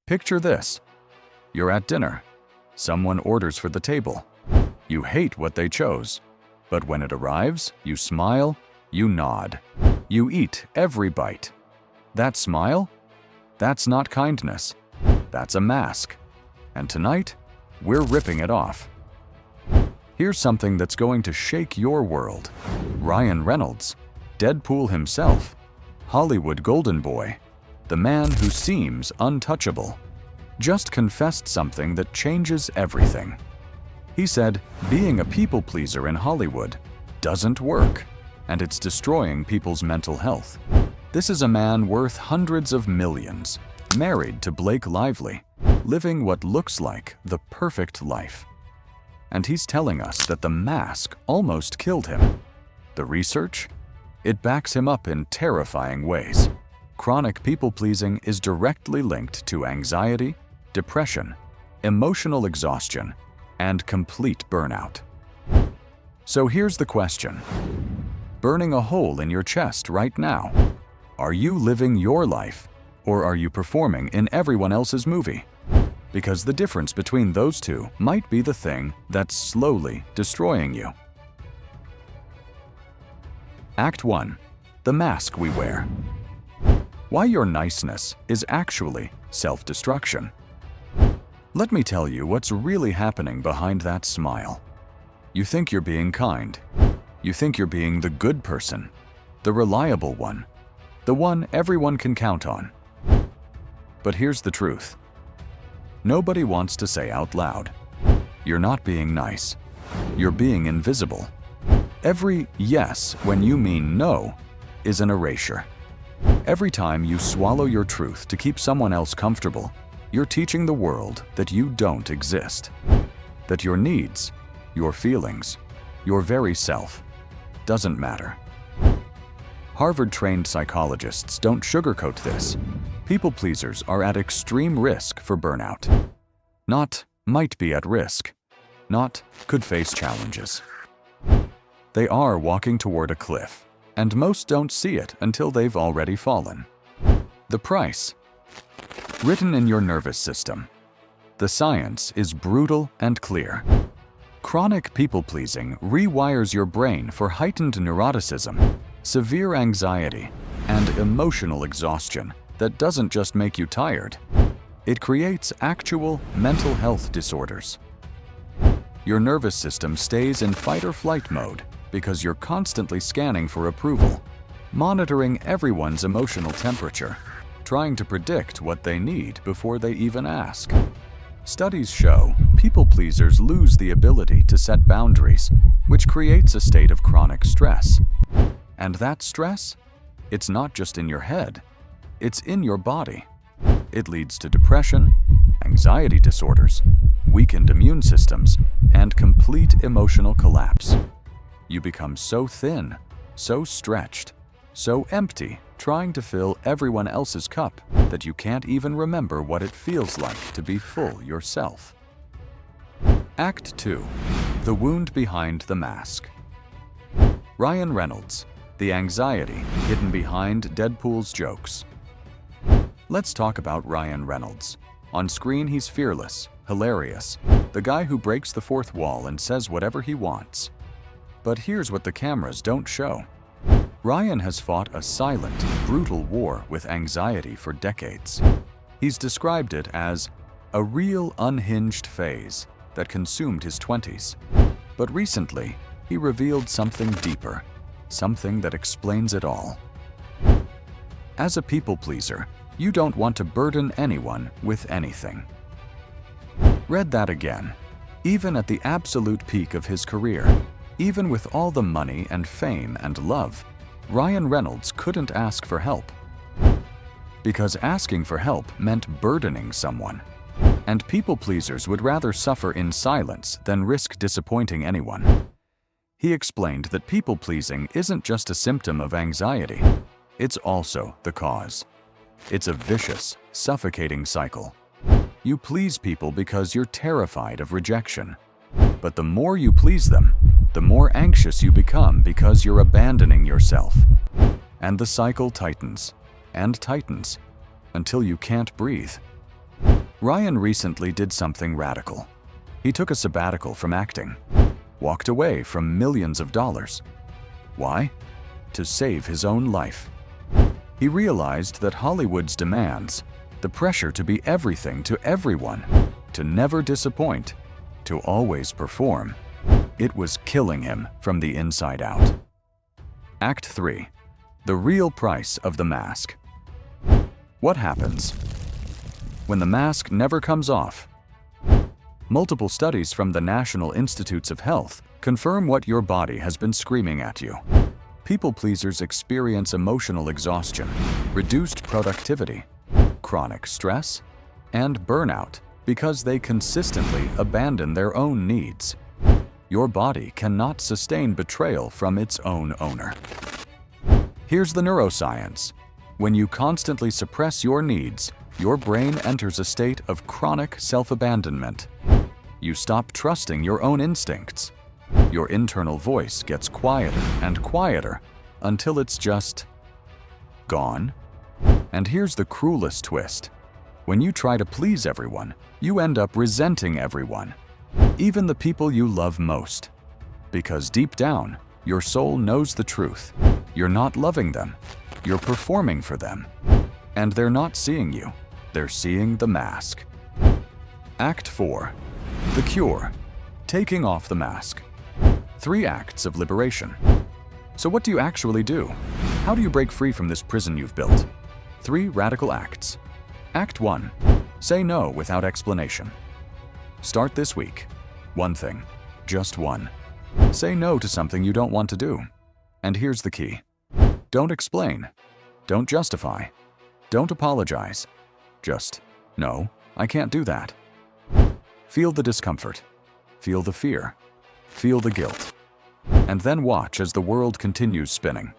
Picture this. You're at dinner. Someone orders for the table. You hate what they chose. But when it arrives, you smile, you nod. You eat every bite. That smile? That's not kindness. That's a mask. And tonight, we're ripping it off. Here's something that's going to shake your world. Ryan Reynolds, Deadpool himself, Hollywood golden boy, the man who seems untouchable, just confessed something that changes everything. He said, being a people pleaser in Hollywood doesn't work, and it's destroying people's mental health. This is a man worth hundreds of millions, married to Blake Lively, living what looks like the perfect life. And he's telling us that the mask almost killed him. The research? It backs him up in terrifying ways. Chronic people-pleasing is directly linked to anxiety, depression, emotional exhaustion, and complete burnout. So here's the question. Burning a hole in your chest right now. Are you living your life, or are you performing in everyone else's movie? Because the difference between those two might be the thing that's slowly destroying you. Act 1. The mask we wear. Why your niceness is actually self-destruction. Let me tell you what's really happening behind that smile. You think you're being kind. You think you're being the good person, the reliable one, the one everyone can count on. But here's the truth. Nobody wants to say out loud, you're not being nice. You're being invisible. Every yes when you mean no is an erasure. Every time you swallow your truth to keep someone else comfortable, you're teaching the world that you don't exist. That your needs, your feelings, your very self doesn't matter. Harvard-trained psychologists don't sugarcoat this. People pleasers are at extreme risk for burnout. Not might be at risk. Not could face challenges. They are walking toward a cliff, and most don't see it until they've already fallen. The price? Written in your nervous system. The science is brutal and clear. Chronic people-pleasing rewires your brain for heightened neuroticism, severe anxiety, and emotional exhaustion that doesn't just make you tired. It creates actual mental health disorders. Your nervous system stays in fight-or-flight mode because you're constantly scanning for approval, monitoring everyone's emotional temperature, trying to predict what they need before they even ask. Studies show people-pleasers lose the ability to set boundaries, which creates a state of chronic stress. And that stress? It's not just in your head, it's in your body. It leads to depression, anxiety disorders, weakened immune systems, and complete emotional collapse. You become so thin, so stretched, so empty, trying to fill everyone else's cup that you can't even remember what it feels like to be full yourself. Act 2. The wound behind the mask. Ryan Reynolds, the anxiety hidden behind Deadpool's jokes. Let's talk about Ryan Reynolds. On screen, he's fearless, hilarious, the guy who breaks the fourth wall and says whatever he wants. But here's what the cameras don't show. Ryan has fought a silent, brutal war with anxiety for decades. He's described it as a real unhinged phase that consumed his 20s. But recently, he revealed something deeper, something that explains it all. As a people pleaser, you don't want to burden anyone with anything. Read that again. Even at the absolute peak of his career, even with all the money and fame and love, Ryan Reynolds couldn't ask for help. Because asking for help meant burdening someone. And people pleasers would rather suffer in silence than risk disappointing anyone. He explained that people pleasing isn't just a symptom of anxiety, it's also the cause. It's a vicious, suffocating cycle. You please people because you're terrified of rejection. But the more you please them, the more anxious you become because you're abandoning yourself. And the cycle tightens and tightens until you can't breathe. Ryan recently did something radical. He took a sabbatical from acting, walked away from millions of dollars. Why? To save his own life. He realized that Hollywood's demands, the pressure to be everything to everyone, to never disappoint, to always perform, it was killing him from the inside out. Act 3. The real price of the mask. What happens when the mask never comes off? Multiple studies from the National Institutes of Health confirm what your body has been screaming at you. People pleasers experience emotional exhaustion, reduced productivity, chronic stress, and burnout because they consistently abandon their own needs. Your body cannot sustain betrayal from its own owner. Here's the neuroscience. When you constantly suppress your needs, your brain enters a state of chronic self-abandonment. You stop trusting your own instincts. Your internal voice gets quieter and quieter until it's just gone. And here's the cruelest twist. When you try to please everyone, you end up resenting everyone, even the people you love most. Because deep down, your soul knows the truth. You're not loving them. You're performing for them. And they're not seeing you. They're seeing the mask. Act 4. The cure. Taking off the mask. 3 acts of liberation. So what do you actually do? How do you break free from this prison you've built? 3 radical acts. Act 1. Say no without explanation. Start this week. One thing. Just one. Say no to something you don't want to do. And here's the key. Don't explain. Don't justify. Don't apologize. Just, no, I can't do that. Feel the discomfort. Feel the fear. Feel the guilt. And then watch as the world continues spinning.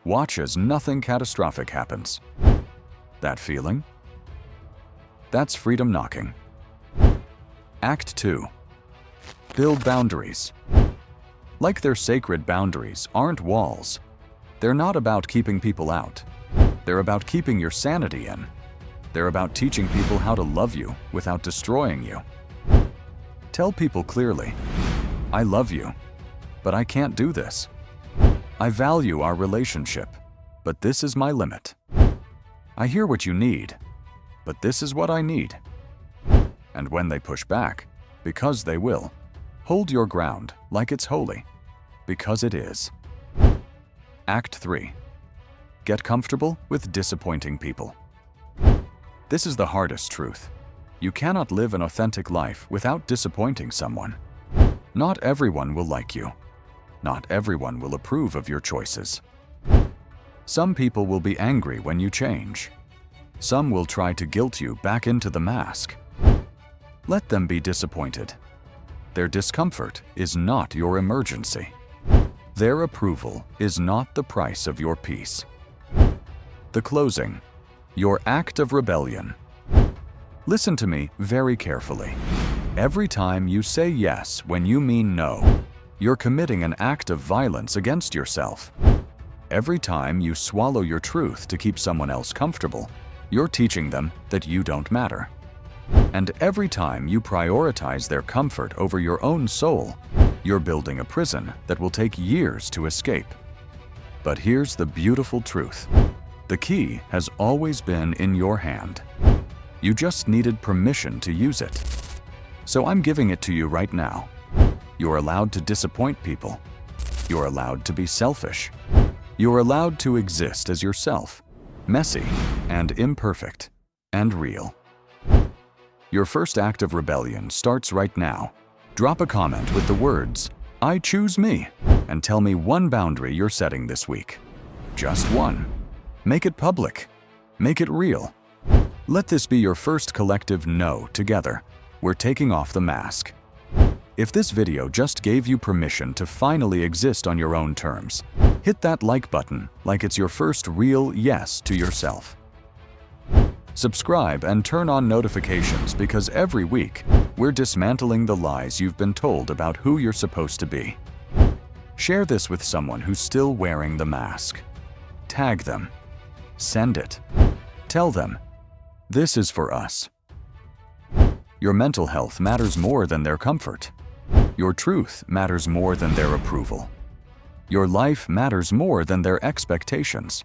Watch as nothing catastrophic happens. That feeling? That's freedom knocking. Act 2. Build boundaries. Like their sacred boundaries aren't walls. They're not about keeping people out. They're about keeping your sanity in. They're about teaching people how to love you without destroying you. Tell people clearly, I love you, but I can't do this. I value our relationship, but this is my limit. I hear what you need, but this is what I need. And when they push back, because they will, hold your ground like it's holy, because it is. Act 3. Get comfortable with disappointing people. This is the hardest truth. You cannot live an authentic life without disappointing someone. Not everyone will like you. Not everyone will approve of your choices. Some people will be angry when you change. Some will try to guilt you back into the mask. Let them be disappointed. Their discomfort is not your emergency. Their approval is not the price of your peace. The closing. Your act of rebellion. Listen to me very carefully. Every time you say yes when you mean no, you're committing an act of violence against yourself. Every time you swallow your truth to keep someone else comfortable, you're teaching them that you don't matter. And every time you prioritize their comfort over your own soul, you're building a prison that will take years to escape. But here's the beautiful truth. The key has always been in your hand. You just needed permission to use it. So I'm giving it to you right now. You're allowed to disappoint people. You're allowed to be selfish. You're allowed to exist as yourself, messy and imperfect and real. Your first act of rebellion starts right now. Drop a comment with the words, I choose me, and tell me one boundary you're setting this week. Just one. Make it public. Make it real. Let this be your first collective no together. We're taking off the mask. If this video just gave you permission to finally exist on your own terms, hit that like button like it's your first real yes to yourself. Subscribe and turn on notifications because every week, we're dismantling the lies you've been told about who you're supposed to be. Share this with someone who's still wearing the mask. Tag them. Send it. Tell them, this is for us. Your mental health matters more than their comfort. Your truth matters more than their approval. Your life matters more than their expectations.